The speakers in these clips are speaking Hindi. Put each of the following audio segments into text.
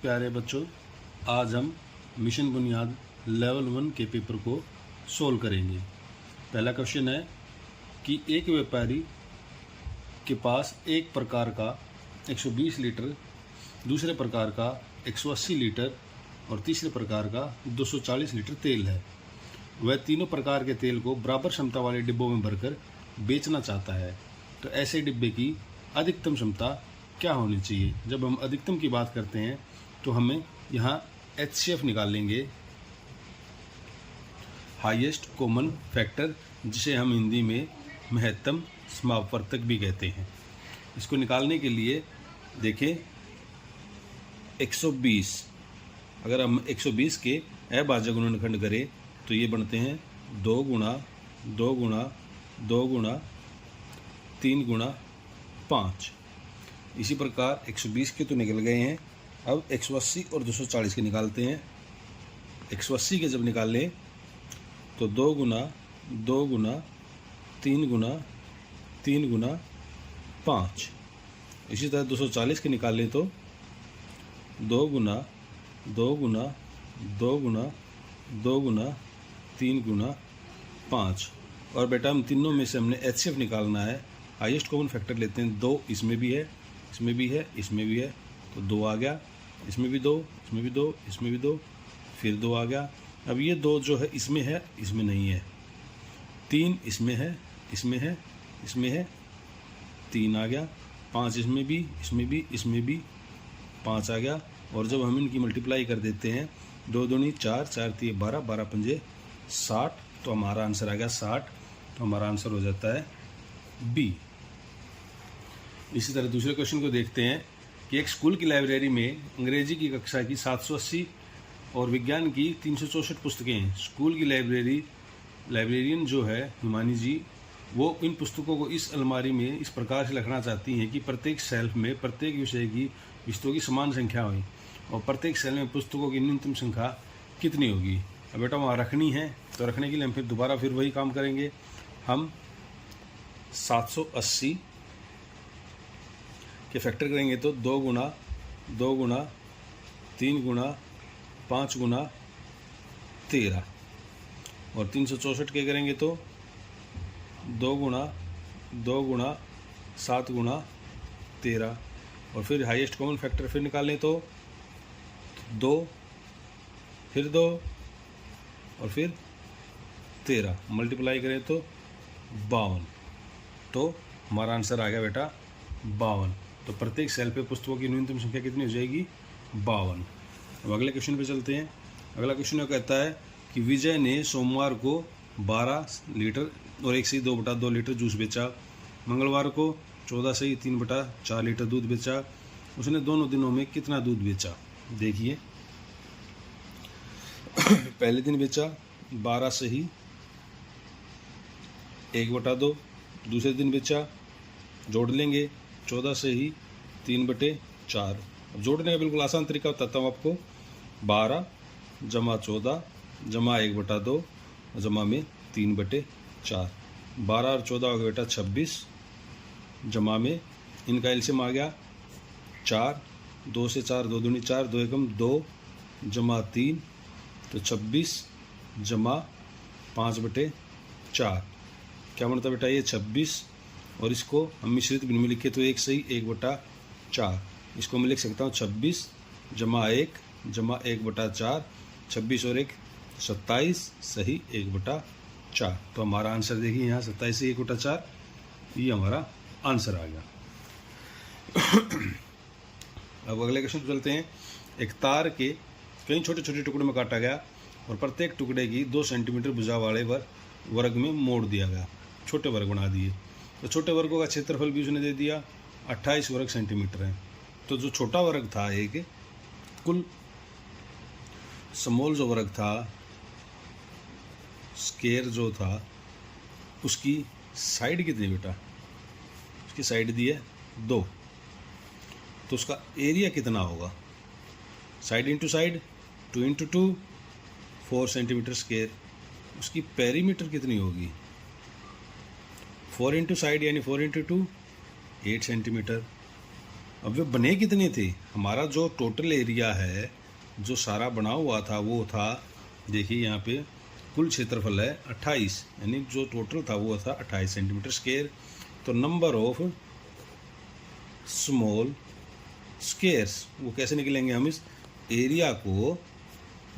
प्यारे बच्चों, आज हम मिशन बुनियाद लेवल 1 के पेपर को सोल्व करेंगे। पहला क्वेश्चन है कि एक व्यापारी के पास एक प्रकार का 120 लीटर, दूसरे प्रकार का 180 लीटर और तीसरे प्रकार का 240 लीटर तेल है। वह तीनों प्रकार के तेल को बराबर क्षमता वाले डिब्बों में भरकर बेचना चाहता है। तो ऐसे डिब्बे की अधिकतम क्षमता क्या होनी चाहिए? जब हम अधिकतम की बात करते हैं तो हमें यहाँ HCF निकाल लेंगे, हाईएस्ट कॉमन फैक्टर, जिसे हम हिंदी में महत्तम समावर्तक भी कहते हैं। इसको निकालने के लिए देखें 120, अगर हम 120 के अभाज्य गुणनखंड करें तो ये बनते हैं 2 गुणा 2 गुणा 2 गुणा 3 गुणा 5। इसी प्रकार 120 के तो निकल गए हैं, अब 180 और 240 के निकालते हैं। 180 के जब निकालें तो 2 गुणा 2 गुणा 3 गुणा 3 गुणा 5। इसी तरह 240 के निकालें तो 2 गुणा 2 गुणा 2 गुणा 2 गुणा 3 गुणा 5। और बेटा हम तीनों में से हमने HCF निकालना है। हाईएस्ट कॉमन फैक्टर लेते हैं, 2 इसमें भी है, इसमें भी है, इसमें भी है, तो 2 आ गया। इसमें भी 2, इसमें भी 2, इसमें भी 2, फिर 2 आ गया। अब ये 2 जो है इसमें है, इसमें नहीं है। 3 इसमें है, इसमें है, इसमें है, 3 आ गया। 5 इसमें भी, इसमें भी, इसमें भी, 5 आ गया। और जब हम इनकी मल्टीप्लाई कर देते हैं, 2 दूनी 4, 4 3 12, 12 पंजे 60, तो हमारा आंसर आ गया 60। तो हमारा आंसर हो जाता है B। इसी तरह दूसरे क्वेश्चन को देखते हैं कि एक स्कूल की लाइब्रेरी में अंग्रेजी की कक्षा की 780 और विज्ञान की 364 पुस्तकें हैं। स्कूल की लाइब्रेरियन जो है हिमानी जी, वो इन पुस्तकों को इस अलमारी में इस प्रकार से रखना चाहती हैं कि प्रत्येक शेल्फ में प्रत्येक विषय की पुस्तकों की समान संख्या हो, और प्रत्येक शेल्फ में पुस्तकों की न्यूनतम संख्या कितनी होगी। अब बेटा वहाँ रखनी है, तो रखने के लिए हम फिर दोबारा वही काम करेंगे। हम 780 के फैक्टर करेंगे तो 2 गुणा 2 गुणा 3 गुणा 5 गुणा 13, और 364 के करेंगे तो 2 गुणा 2 गुणा 7 गुणा 13, और फिर हाईएस्ट कॉमन फैक्टर फिर निकालें तो 2, फिर 2 और फिर 13, मल्टीप्लाई करें तो 52। तो हमारा आंसर आ गया बेटा 52। तो प्रत्येक सेल पे पुस्तकों की न्यूनतम संख्या कितनी हो जाएगी? 52। अब अगले क्वेश्चन पे चलते हैं। अगला क्वेश्चन कहता है कि विजय ने सोमवार को 12 लीटर और 1 से 2/2 लीटर जूस बेचा। मंगलवार को 14 से 3/4 लीटर दूध बेचा। उसने दोनों दिनों में कितना दूध बेचा? देखिए पहले दिन बेचा 12 से ही 1/2, दूसरे दिन बेचा, जोड़ लेंगे 14 से ही 3/4। जोड़ने का बिल्कुल आसान तरीका बताता हूँ आपको। 12 जमा 14 जमा 1/2 जमा में 3/4। 12 और 14 हो गया बेटा 26, जमा में इनका एलसीएम आ गया 4, 2 से 4 2 दूनी 4, 2 एकम 2 जमा 3, तो 26 जमा 5/4। क्या बनता बेटा? ये 26, और इसको हम मिश्रित भिन्न में लिखे तो 1 से ही 1/4। इसको मैं लिख सकता हूँ 26 जमा 1 जमा 1/4, 26 और 1 27 सही 1/4। तो हमारा आंसर देखिए यहाँ 27 से 1/4, ये हमारा आंसर आ गया। अब अगले क्वेश्चन पर चलते हैं। एक तार के कई छोटे छोटे टुकड़े में काटा गया और प्रत्येक टुकड़े की 2 सेंटीमीटर भुजा वाले वर्ग में मोड़ दिया गया। छोटे वर्ग बना दिए, तो छोटे वर्गों का क्षेत्रफल भी उसने दे दिया 28 वर्ग सेंटीमीटर है। तो जो छोटा वर्ग था, एक कुल स्मॉल जो वर्ग था, स्क्वायर जो था, उसकी साइड कितनी बेटा? उसकी साइड दी है 2, तो उसका एरिया कितना होगा? Side into side 2 into 2 4 centimetre square. उसकी पेरीमीटर कितनी होगी? 4 इंटू साइड यानी 4 इंटू 2 8 सेंटीमीटर। अब वे बने कितने थे? हमारा जो टोटल एरिया है जो सारा बना हुआ था वो था, देखिए यहाँ पे कुल क्षेत्रफल है 28, यानी जो टोटल था वो था 28 सेंटीमीटर स्क्वायर। तो नंबर ऑफ स्मॉल स्क्वायर्स वो कैसे निकलेंगे? हम इस एरिया को,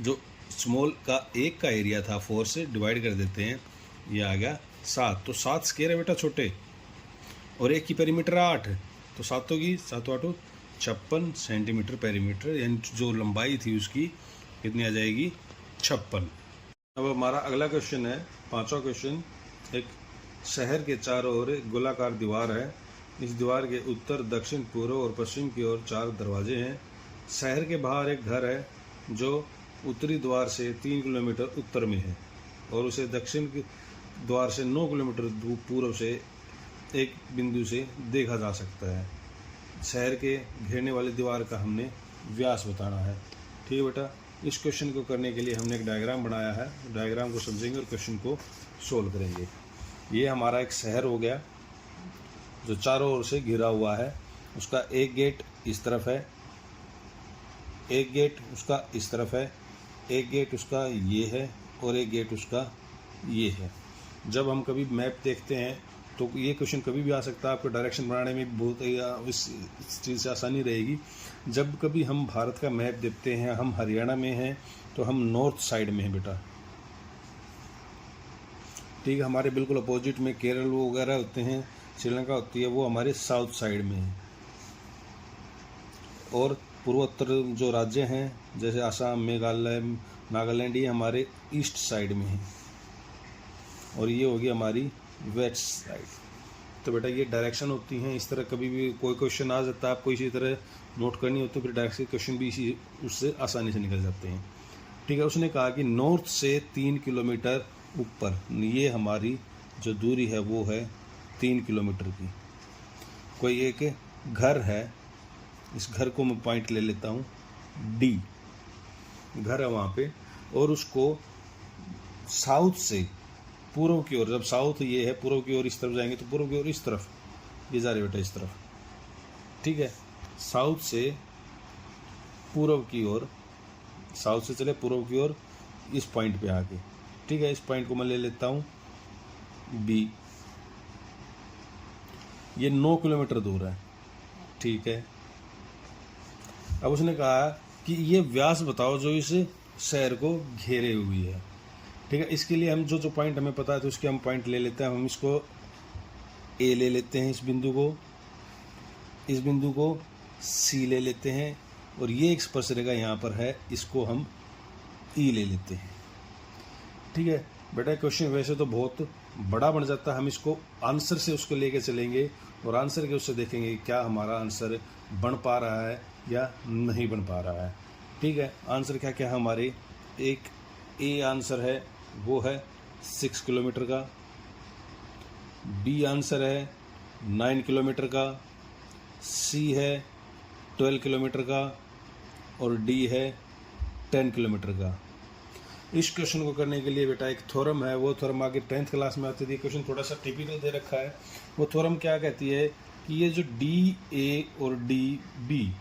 जो स्मॉल का एक का एरिया था 4 से डिवाइड कर देते हैं, ये आ गया 7। तो 7 स्क्वायर है बेटा छोटे, और एक की पेरीमीटर 8, तो 7 की 7 8 56 सेंटीमीटर पेरीमीटर, यानी जो लंबाई थी उसकी कितनी आ जाएगी? 56। अब हमारा अगला क्वेश्चन है, पांचवा क्वेश्चन। एक शहर के चारों ओर एक गोलाकार दीवार है। इस दीवार के उत्तर, दक्षिण, पूर्व और पश्चिम की ओर 4 दरवाजे हैं। शहर के बाहर एक घर है जो उत्तरी द्वार से 3 किलोमीटर उत्तर में है और उसे दक्षिण द्वार से 9 किलोमीटर पूर्व से एक बिंदु से देखा जा सकता है। शहर के घेरने वाली दीवार का हमने व्यास बताना है। ठीक है बेटा, इस क्वेश्चन को करने के लिए हमने एक डायग्राम बनाया है। डायग्राम को समझेंगे और क्वेश्चन को सोल्व करेंगे। ये हमारा एक शहर हो गया जो चारों ओर से घिरा हुआ है। उसका एक गेट इस तरफ है, एक गेट उसका इस तरफ है, एक गेट उसका ये है और एक गेट उसका ये है। जब हम कभी मैप देखते हैं तो ये क्वेश्चन कभी भी आ सकता है, आपको डायरेक्शन बनाने में बहुत इस चीज़ से आसानी रहेगी। जब कभी हम भारत का मैप देखते हैं, हम हरियाणा में हैं तो हम नॉर्थ साइड में हैं बेटा। ठीक है, हमारे बिल्कुल अपोजिट में केरल वगैरह होते हैं, श्रीलंका होती है, वो हमारे साउथ साइड में है। और पूर्वोत्तर जो राज्य हैं जैसे आसाम, मेघालय, नागालैंड, ये हमारे ईस्ट साइड में है और ये होगी हमारी वेस्ट साइड। तो बेटा ये डायरेक्शन होती हैं। इस तरह कभी भी कोई क्वेश्चन आ जाता है, आपको इसी तरह नोट करनी होती है, फिर डायरेक्शन क्वेश्चन भी इसी उससे आसानी से निकल जाते हैं। ठीक है, उसने कहा कि नॉर्थ से 3 किलोमीटर ऊपर, ये हमारी जो दूरी है वो है 3 किलोमीटर की। कोई एक घर है, इस घर को मैं पॉइंट ले लेता हूँ डी, घर है वहाँ पे, और उसको साउथ से पूर्व की ओर, जब साउथ ये है पूर्व की ओर इस तरफ जाएंगे तो पूर्व की ओर इस तरफ ये जा रहे बेटा इस तरफ। ठीक है, साउथ से पूर्व की ओर, साउथ से चले पूर्व की ओर इस पॉइंट पे आके। ठीक है, इस पॉइंट को मैं ले लेता हूँ बी। ये 9 किलोमीटर दूर है। ठीक है, अब उसने कहा कि ये व्यास बताओ जो इस शहर को घेरे हुई है। ठीक है, इसके लिए हम जो पॉइंट हमें पता है तो उसके हम पॉइंट ले लेते हैं। हम इसको ए ले लेते हैं, इस बिंदु को सी ले लेते हैं, और ये एक स्पर्श रेखा यहाँ पर है, इसको हम ई ले लेते हैं। ठीक है बेटा, क्वेश्चन वैसे तो बहुत बड़ा बन जाता है, हम इसको आंसर से उसको लेके चलेंगे और आंसर के उससे देखेंगे क्या हमारा आंसर बन पा रहा है या नहीं बन पा रहा है। ठीक है, आंसर क्या क्या हमारे, एक ए आंसर है वो है 6 किलोमीटर का, बी आंसर है 9 किलोमीटर का, सी है 12 किलोमीटर का और डी है 10 किलोमीटर का। इस क्वेश्चन को करने के लिए बेटा एक थ्योरम है, वो थ्योरम आगे 10th क्लास में आती थी। क्वेश्चन थोड़ा सा टिपिकल दे रखा है। वो थ्योरम क्या कहती है कि ये जो डी ए और डी बी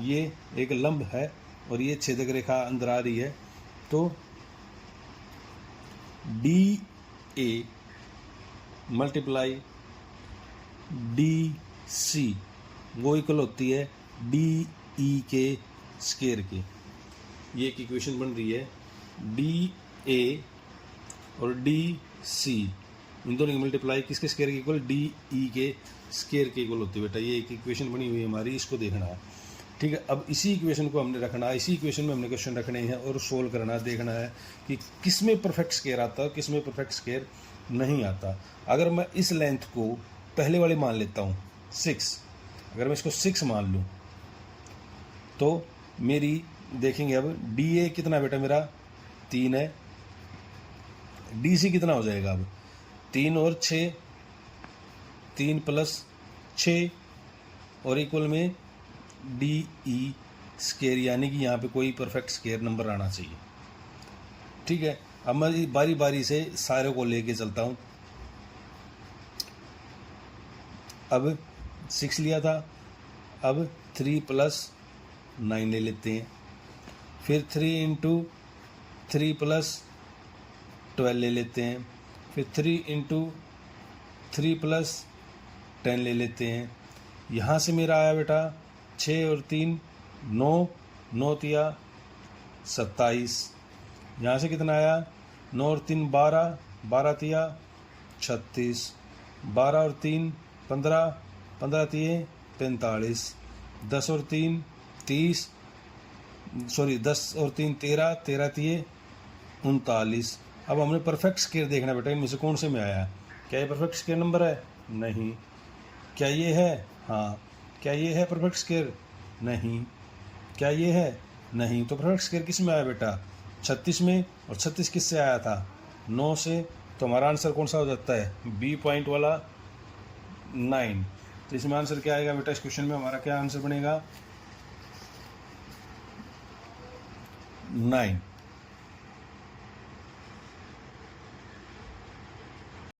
ये एक लंब है और ये छेदक रेखा अंदर आ रही है, तो D A multiply D C वो इक्वल होती है डी ई के स्क्वायर के। ये एक इक्वेशन बन रही है, डी ए और डी सी इन दोनों की मल्टीप्लाई किसके स्क्वायर के इक्वल, डी ई के स्क्वायर के इक्वल होती है बेटा। ये एक इक्वेशन बनी हुई है हमारी, इसको देखना है। ठीक है, अब इसी इक्वेशन को हमने रखना है, इसी इक्वेशन में हमने क्वेश्चन रखने हैं और सोल्व करना है, देखना है कि किस में परफेक्ट स्क्वायर आता है, किस में परफेक्ट स्क्वायर नहीं आता। अगर मैं इस लेंथ को पहले वाली मान लेता हूँ 6, अगर मैं इसको 6 मान लूँ तो मेरी देखेंगे अब डी ए कितना बेटा मेरा 3 है, डी सी कितना हो जाएगा अब 3 और 6, 3 + 6 और इक्वल में डी ई स्क्वायर, यानी कि यहाँ पे कोई परफेक्ट स्क्वायर नंबर आना चाहिए। ठीक है, अब मैं बारी बारी से सारे को लेके चलता हूँ। अब 6 लिया था, अब 3 + 9 ले लेते हैं, फिर 3 × 3 + 12 ले लेते हैं, फिर 3 × 3 + 10 ले लेते हैं। यहाँ से मेरा आया बेटा 6 और 3 9, 9 तिया 27। यहाँ से कितना आया 9 और 3 12, 12 तिया 36, 12 और 3 15, 15 तिये 45, 10 और 3 30, सॉरी 10 और 3 13, 13 तिये 39। अब हमने परफेक्ट स्क्वायर देखना बेटा, इनमें से कौन से में आया है। क्या ये परफेक्ट स्क्वायर नंबर है? नहीं। क्या ये है? हाँ। क्या ये है परफेक्ट स्क्वायर? नहीं। क्या ये है? नहीं। तो परफेक्ट स्क्वायर किस में आया बेटा? 36 में। और 36 किस से आया था? 9 से। तो हमारा आंसर कौन सा हो जाता है? बी पॉइंट वाला 9। तो इसमें आंसर क्या आएगा बेटा? इस क्वेश्चन में हमारा क्या आंसर बनेगा? 9।